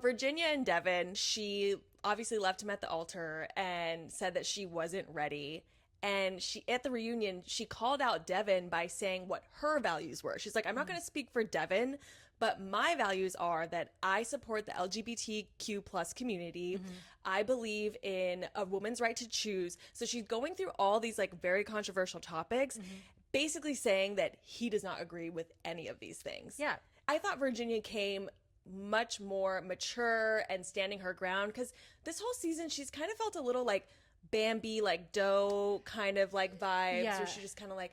Virginia and Devin, she obviously left him at the altar and said that she wasn't ready. And she, at the reunion, she called out Devin by saying what her values were. She's like, I'm not going to speak for Devin, but my values are that I support the LGBTQ plus community. I believe in a woman's right to choose. So she's going through all these like very controversial topics, basically saying that he does not agree with any of these things. Yeah. I thought Virginia came much more mature and standing her ground, because this whole season she's kind of felt a little like Bambi, like doe kind of like vibes, Yeah. where she's just kind of like,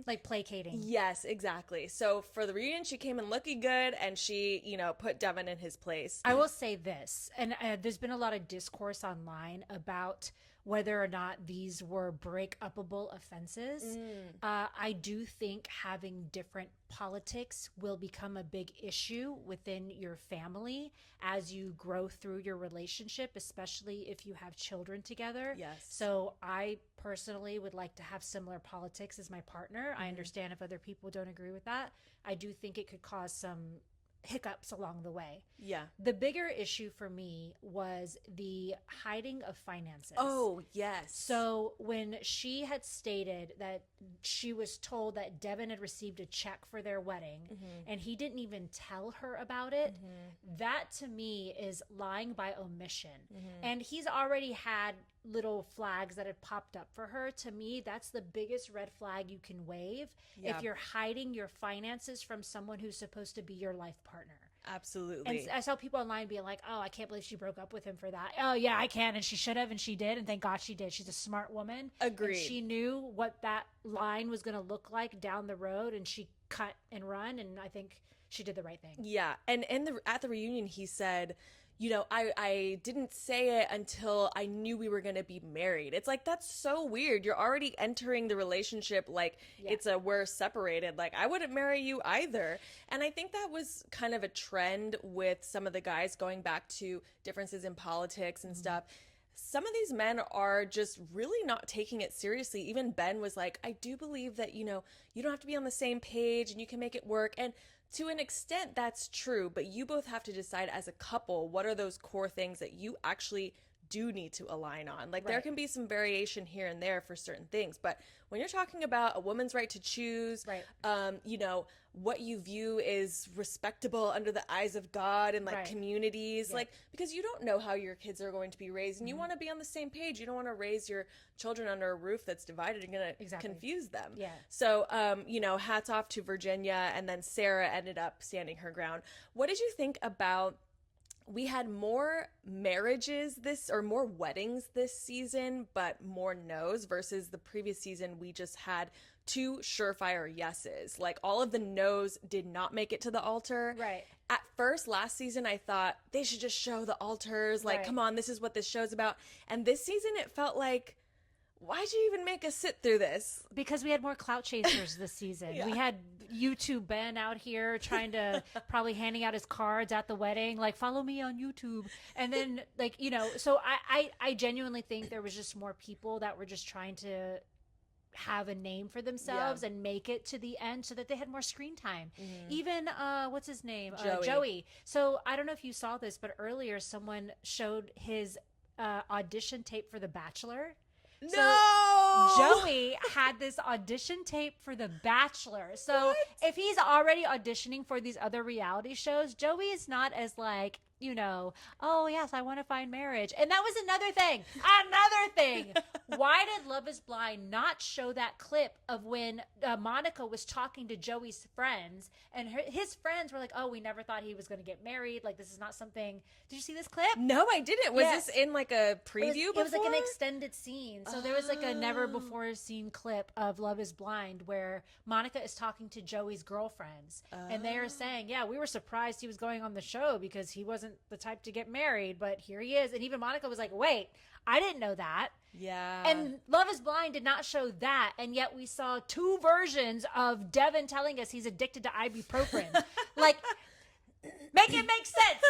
Like placating. yes, exactly. So for the reunion, she came in looking good, and she, put Devin in his place. I will say this, and there's been a lot of discourse online about whether or not these were break-upable offenses. I do think having different politics will become a big issue within your family as you grow through your relationship, especially if you have children together. Yes. So I personally would like to have similar politics as my partner. I understand if other people don't agree with that. I do think it could cause some hiccups along the way. Yeah. The bigger issue for me was the hiding of finances. Oh, yes. So when she had stated that she was told that Devin had received a check for their wedding and he didn't even tell her about it, that to me is lying by omission. And he's already had little flags that had popped up for her. To me, that's the biggest red flag you can wave if you're hiding your finances from someone who's supposed to be your life partner. Absolutely. And I saw people online being like, oh, I can't believe she broke up with him for that. Oh, yeah, I can. And she should have, and she did. And thank God she did. She's a smart woman. Agreed. And she knew what that line was going to look like down the road, and she cut and run. And I think she did the right thing. Yeah. And at the reunion, he said, I didn't say it until I knew we were going to be married. It's like, that's so weird. You're already entering the relationship like we're separated. Like, I wouldn't marry you either. And I think that was kind of a trend with some of the guys going back to differences in politics and stuff. Some of these men are just really not taking it seriously. Even Ben was like, I do believe that, you don't have to be on the same page and you can make it work. And to an extent, that's true, but you both have to decide as a couple, what are those core things that you actually do need to align on? Like, there can be some variation here and there for certain things, but when you're talking about a woman's right to choose, what you view is respectable under the eyes of God and like communities, like, because you don't know how your kids are going to be raised, and you want to be on the same page. You don't want to raise your children under a roof that's divided and going to confuse them. Yeah. So, hats off to Virginia, and then Sarah ended up standing her ground. What did you think about, we had more marriages more weddings this season, but more no's, versus the previous season we just had 2 surefire yeses. Like, all of the no's did not make it to the altar. Right. At first, last season, I thought they should just show the altars. Like, come on, this is what this show's about. And this season, it felt like, why'd you even make us sit through this? Because we had more clout chasers this season. We had YouTube Ben out here trying to probably handing out his cards at the wedding, like, follow me on YouTube. And then, like, so I genuinely think there was just more people that were just trying to have a name for themselves and make it to the end so that they had more screen time. Even what's his name? Joey. So I don't know if you saw this, but earlier someone showed his audition tape for The Bachelor. No! So Joey had this audition tape for The Bachelor. So if he's already auditioning for these other reality shows, Joey is not as like, oh yes, I want to find marriage. And that was another thing. Why did Love is Blind not show that clip of when Monica was talking to Joey's friends, and his friends were like, oh, we never thought he was going to get married. Like, this is not something. Did you see this clip? No, I didn't. Was this in like a preview before? It was like an extended scene. So there was like a never before seen clip of Love is Blind where Monica is talking to Joey's girlfriends. And they are saying, yeah, we were surprised he was going on the show because he wasn't the type to get married, but here he is. And even Monica was like, wait, I didn't know that. Yeah. And Love is Blind did not show that, and yet we saw 2 versions of Devin telling us he's addicted to ibuprofen. Like, make it make sense.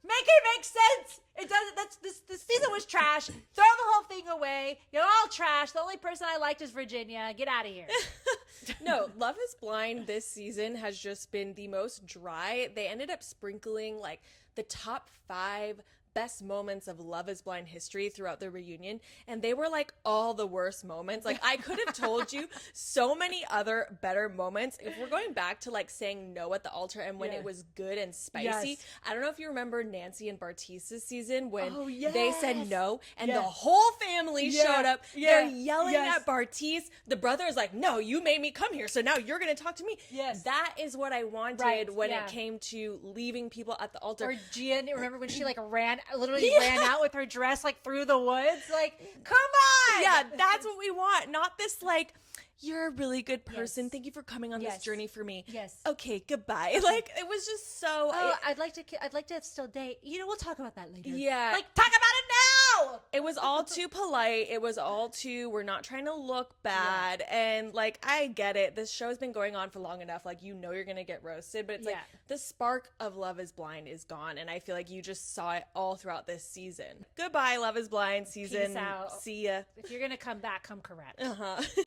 Make it make sense. It doesn't. This season was trash. Throw the whole thing away. You're all trash. The only person I liked is Virginia. Get out of here. No, Love is Blind this season has just been the most dry. They ended up sprinkling like the top 5 best moments of Love is Blind history throughout the reunion, and they were like all the worst moments. Like I could have told you so many other better moments if we're going back to like saying no at the altar and when it was good and spicy. Yes. I don't know if you remember Nancy and Bartisa's season when Oh, they said yes. no and the Yes. whole family Yeah. showed up. Yeah. They're yelling Yes. at Bartise. The brother is like, no, you made me come here, so now you're going to talk to me. Yes. That is what I wanted Right, when yeah. it came to leaving people at the altar. Or Gian, remember when she like literally ran out with her dress like through the woods? Like, come on! Yeah, that's what we want. Not this like, you're a really good person. Yes. Thank you for coming on Yes. this journey for me. Yes. Okay, goodbye. Like it was just so. Oh, I'd like to still date. You know, we'll talk about that later. Yeah. Like, talk about it now! It was all too polite. It was all too, we're not trying to look bad. And like, I get it. This show's been going on for long enough. Like, you know, you're going to get roasted, but it's like Yeah. the spark of Love is Blind is gone. And I feel like you just saw it all throughout this season. Goodbye, Love is Blind season. Peace out. See ya. If you're going to come back, come correct. Uh-huh.